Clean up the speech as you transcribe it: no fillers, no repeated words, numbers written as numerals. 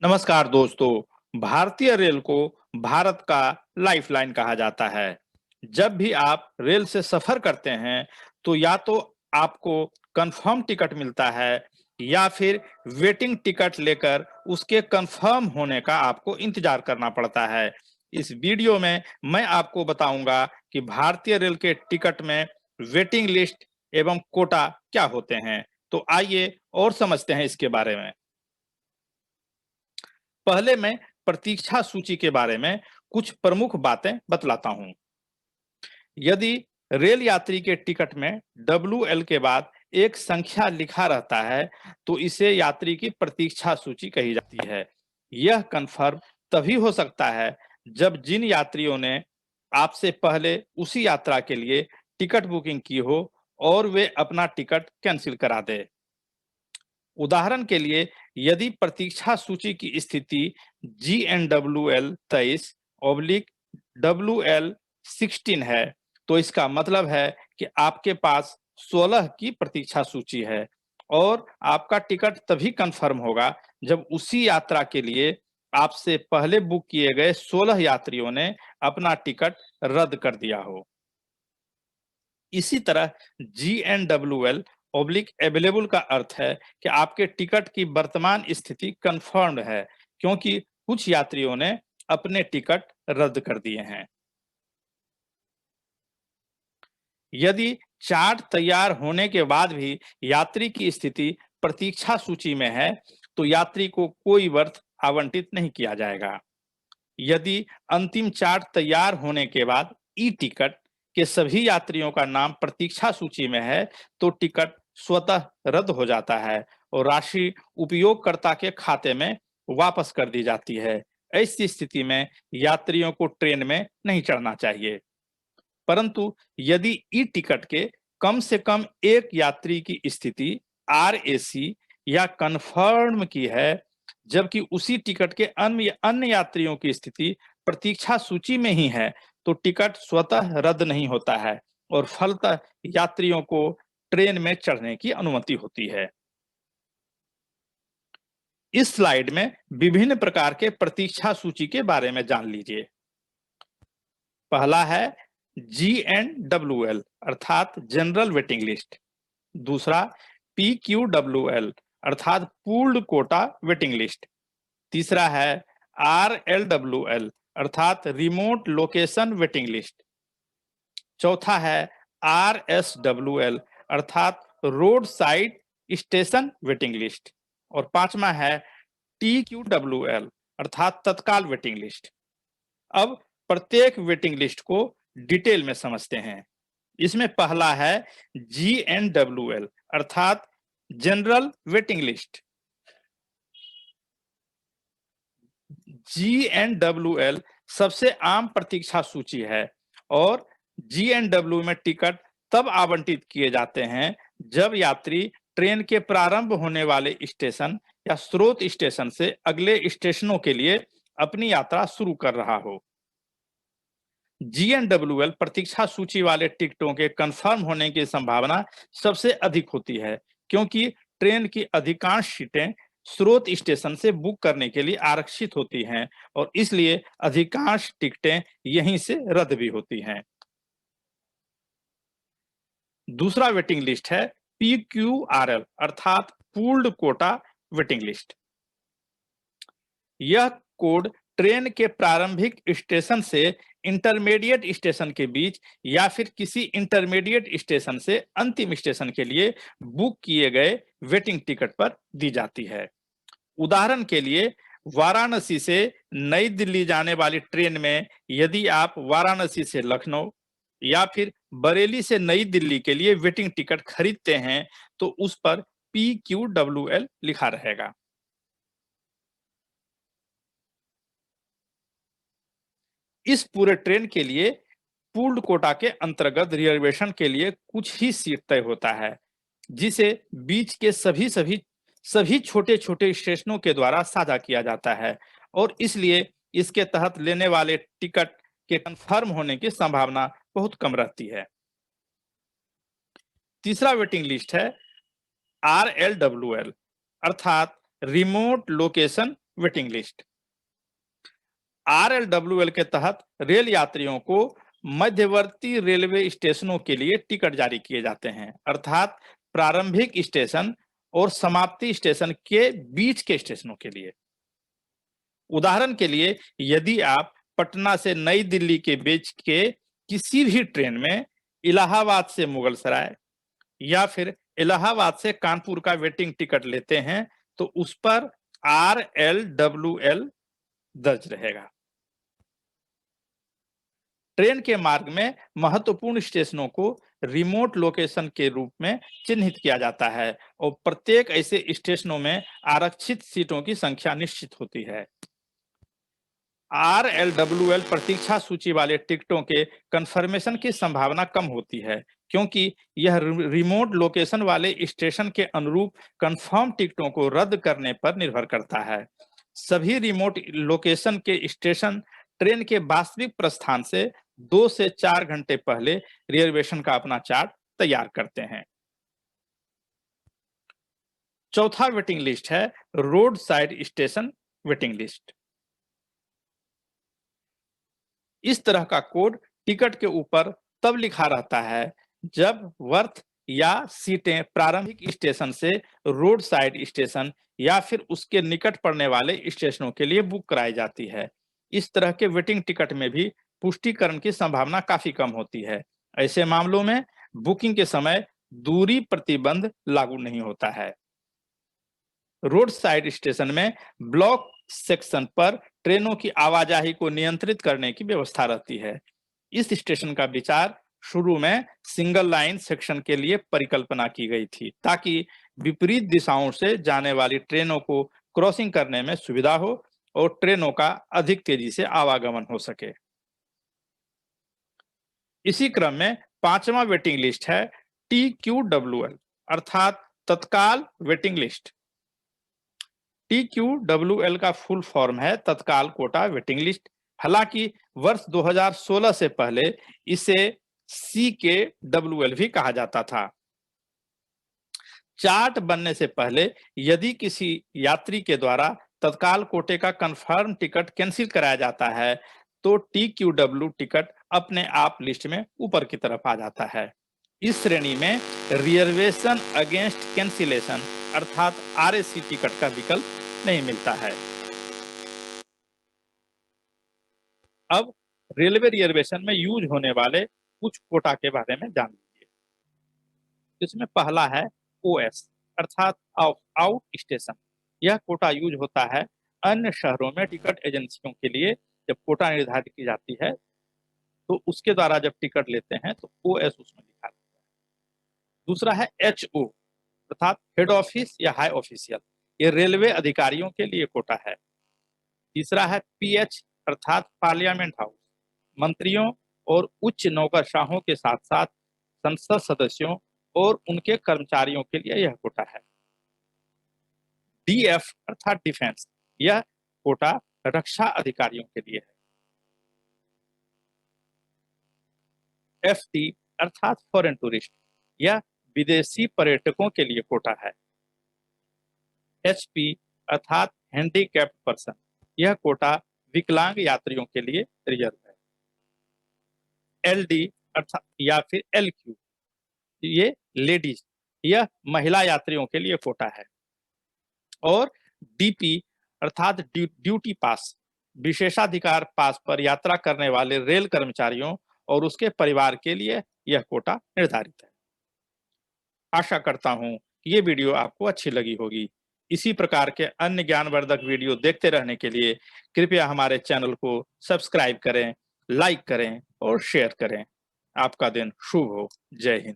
नमस्कार दोस्तों। भारतीय रेल को भारत का लाइफलाइन कहा जाता है। जब भी आप रेल से सफर करते हैं तो या तो आपको कंफर्म टिकट मिलता है या फिर वेटिंग टिकट लेकर उसके कंफर्म होने का आपको इंतजार करना पड़ता है। इस वीडियो में मैं आपको बताऊंगा कि भारतीय रेल के टिकट में वेटिंग लिस्ट एवं कोटा क्या होते हैं। तो आइए और समझते हैं इसके बारे में। पहले मैं प्रतीक्षा सूची के बारे में कुछ प्रमुख बातें बतलाता हूं। यदि रेल यात्री के टिकट में WL के बाद एक संख्या लिखा रहता है तो इसे यात्री की प्रतीक्षा सूची कही जाती है। यह कन्फर्म तभी हो सकता है जब जिन यात्रियों ने आपसे पहले उसी यात्रा के लिए टिकट बुकिंग की हो और वे अपना टिकट कैंसिल करा दे। उदाहरण के लिए, यदि प्रतीक्षा सूची की स्थिति GNWL 23/WL 16 है तो इसका मतलब है कि आपके पास 16 की प्रतीक्षा सूची है और आपका टिकट तभी कंफर्म होगा जब उसी यात्रा के लिए आपसे पहले बुक किए गए 16 यात्रियों ने अपना टिकट रद्द कर दिया हो। इसी तरह GNWL अवेलेबल का अर्थ है कि आपके टिकट की वर्तमान स्थिति कंफर्म्ड है, क्योंकि कुछ यात्रियों ने अपने टिकट रद्द कर दिए हैं। यदि चार्ट तैयार होने के बाद भी यात्री की स्थिति प्रतीक्षा सूची में है तो यात्री को कोई वर्थ आवंटित नहीं किया जाएगा। यदि अंतिम चार्ट तैयार होने के बाद ई टिकट के सभी यात्रियों का नाम प्रतीक्षा सूची में है तो टिकट स्वतः रद्द हो जाता है और राशि उपयोगकर्ता के खाते में वापस कर दी जाती है। ऐसी स्थिति में यात्रियों को ट्रेन में नहीं चढ़ना चाहिए। परंतु यदि ई टिकट के कम से कम एक यात्री की स्थिति RAC या कन्फर्म की है, जबकि उसी टिकट के अन्य अन्य यात्रियों की स्थिति प्रतीक्षा सूची में ही है, तो टिकट स्वतः रद्द नहीं होता है और फलतः यात्रियों को ट्रेन में चढ़ने की अनुमति होती है। इस स्लाइड में विभिन्न प्रकार के प्रतीक्षा सूची के बारे में जान लीजिए। पहला है GNWL अर्थात जनरल वेटिंग लिस्ट। दूसरा PQWL अर्थात पूल्ड कोटा वेटिंग लिस्ट। तीसरा है RLWL अर्थात रिमोट लोकेशन वेटिंग लिस्ट। चौथा है RSWL अर्थात road side station waiting list. और पांचवा है TQWL अर्थात तत्काल वेटिंग लिस्ट। अब प्रत्येक वेटिंग लिस्ट को डिटेल में समझते हैं। इसमें पहला है GNWL अर्थात जनरल वेटिंग लिस्ट। GNWL सबसे आम प्रतीक्षा सूची है और GNW में टिकट तब आवंटित किए जाते हैं जब यात्री ट्रेन के प्रारंभ होने वाले स्टेशन या स्रोत स्टेशन से अगले स्टेशनों के लिए अपनी यात्रा शुरू कर रहा हो। GNWL प्रतीक्षा सूची वाले टिकटों के कंफर्म होने की संभावना सबसे अधिक होती है, क्योंकि ट्रेन की अधिकांश सीटें स्रोत स्टेशन से बुक करने के लिए आरक्षित होती हैं और इसलिए अधिकांश टिकटें यहीं से रद्द भी होती हैं। दूसरा वेटिंग लिस्ट है PQRL अर्थात पूल्ड कोटा वेटिंग लिस्ट। यह कोड ट्रेन के प्रारंभिक स्टेशन से इंटरमीडिएट स्टेशन के बीच या फिर किसी इंटरमीडिएट स्टेशन से अंतिम स्टेशन के लिए बुक किए गए वेटिंग टिकट पर दी जाती है। उदाहरण के लिए, वाराणसी से नई दिल्ली जाने वाली ट्रेन में यदि आप वाराणसी से लखनऊ या फिर बरेली से नई दिल्ली के लिए वेटिंग टिकट खरीदते हैं तो उस पर PQWL लिखा रहेगा। इस पूरे ट्रेन के लिए पूल्ड कोटा के अंतर्गत रिजर्वेशन के लिए कुछ ही सीट तय होता है, जिसे बीच के सभी छोटे-छोटे स्टेशनों के द्वारा साझा किया जाता है और इसलिए इसके तहत लेने वाले टिकट के कंफर्म होने की संभावना बहुत कम रहती है। तीसरा वेटिंग लिस्ट है RLWL अर्थात remote location waiting list. RLWL के तहत रेल यात्रियों को मध्यवर्ती रेलवे स्टेशनों के लिए टिकट जारी किए जाते हैं, अर्थात प्रारंभिक स्टेशन और समाप्ति स्टेशन के बीच के स्टेशनों के लिए। उदाहरण के लिए, यदि आप पटना से नई दिल्ली के बीच के किसी भी ट्रेन में इलाहाबाद से मुगलसराय या फिर इलाहाबाद से कानपुर का वेटिंग टिकट लेते हैं तो उस पर RLWL दर्ज रहेगा। ट्रेन के मार्ग में महत्वपूर्ण स्टेशनों को रिमोट लोकेशन के रूप में चिन्हित किया जाता है और प्रत्येक ऐसे स्टेशनों में आरक्षित सीटों की संख्या निश्चित होती है। RLWL प्रतीक्षा सूची वाले टिकटों के कंफर्मेशन की संभावना कम होती है, क्योंकि यह रिमोट लोकेशन वाले स्टेशन के अनुरूप कंफर्म टिकटों को रद्द करने पर निर्भर करता है। सभी रिमोट लोकेशन के स्टेशन ट्रेन के वास्तविक प्रस्थान से 2 से 4 घंटे पहले रिजर्वेशन का अपना चार्ट तैयार करते हैं। चौथा वेटिंग लिस्ट है road side station waiting list. इस तरह का कोड टिकट के ऊपर तब लिखा रहता है जब वर्थ या सीटें प्रारंभिक स्टेशन से रोड साइड स्टेशन या फिर उसके निकट पड़ने वाले स्टेशनों के लिए बुक कराई जाती है। इस तरह के वेटिंग टिकट में भी पुष्टिकरण की संभावना काफी कम होती है। ऐसे मामलों में बुकिंग के समय दूरी प्रतिबंध लागू नहीं होता है। रोड साइड स्टेशन में ब्लॉक सेक्शन पर ट्रेनों की आवाजाही को नियंत्रित करने की व्यवस्था रहती है। इस स्टेशन का विचार शुरू में सिंगल लाइन सेक्शन के लिए परिकल्पना की गई थी, ताकि विपरीत दिशाओं से जाने वाली ट्रेनों को क्रॉसिंग करने में सुविधा हो और ट्रेनों का अधिक तेजी से आवागमन हो सके। इसी क्रम में पांचवा वेटिंग लिस्ट है TQWL अर्थात तत्काल वेटिंग लिस्ट। TQWL का फुल फॉर्म है तत्काल कोटा वेटिंग लिस्ट। हालांकि वर्ष 2016 से पहले इसे CKWL भी कहा जाता था। चार्ट बनने से पहले यदि किसी यात्री के द्वारा तत्काल कोटे का कंफर्म टिकट कैंसिल कराया जाता है तो TQW टिकट अपने आप लिस्ट में ऊपर की तरफ आ जाता है। इस श्रेणी में रिजर्वेशन अगेंस्ट कैंसिलेशन अर्थात RAC टिकट का विकल्प नहीं मिलता है। अब रेलवे रिजर्वेशन में यूज होने वाले कुछ कोटा के बारे में जान लीजिए। इसमें पहला है OS अर्थात आउट स्टेशन। यह कोटा यूज होता है अन्य शहरों में टिकट एजेंसियों के लिए। जब कोटा निर्धारित की जाती है तो उसके द्वारा जब टिकट लेते हैं तो OS उसमें लिखा रहता है। दूसरा है HO अर्थात हेड ऑफिस या हाई ऑफिशियल। ये रेलवे अधिकारियों के लिए कोटा है। तीसरा है PH अर्थात पार्लियामेंट हाउस। मंत्रियों और उच्च नौकरशाहों के साथ साथ संसद सदस्यों और उनके कर्मचारियों के लिए यह कोटा है। DF अर्थात डिफेंस। यह कोटा रक्षा अधिकारियों के लिए है। FT अर्थात फॉरेन टूरिस्ट। यह विदेशी पर्यटकों के लिए कोटा है। HP अर्थात हैंडीकैप्ड पर्सन। यह कोटा विकलांग यात्रियों के लिए रिजर्व है। LD अर्थात या फिर LQ ये लेडीज, यह महिला यात्रियों के लिए कोटा है। और DP अर्थात ड्यूटी पास, विशेषाधिकार पास पर यात्रा करने वाले रेल कर्मचारियों और उसके परिवार के लिए यह कोटा निर्धारित है। आशा करता हूं कि ये वीडियो आपको अच्छी लगी होगी। इसी प्रकार के अन्य ज्ञानवर्धक वीडियो देखते रहने के लिए कृपया हमारे चैनल को सब्सक्राइब करें, लाइक करें और शेयर करें। आपका दिन शुभ हो। जय हिंद।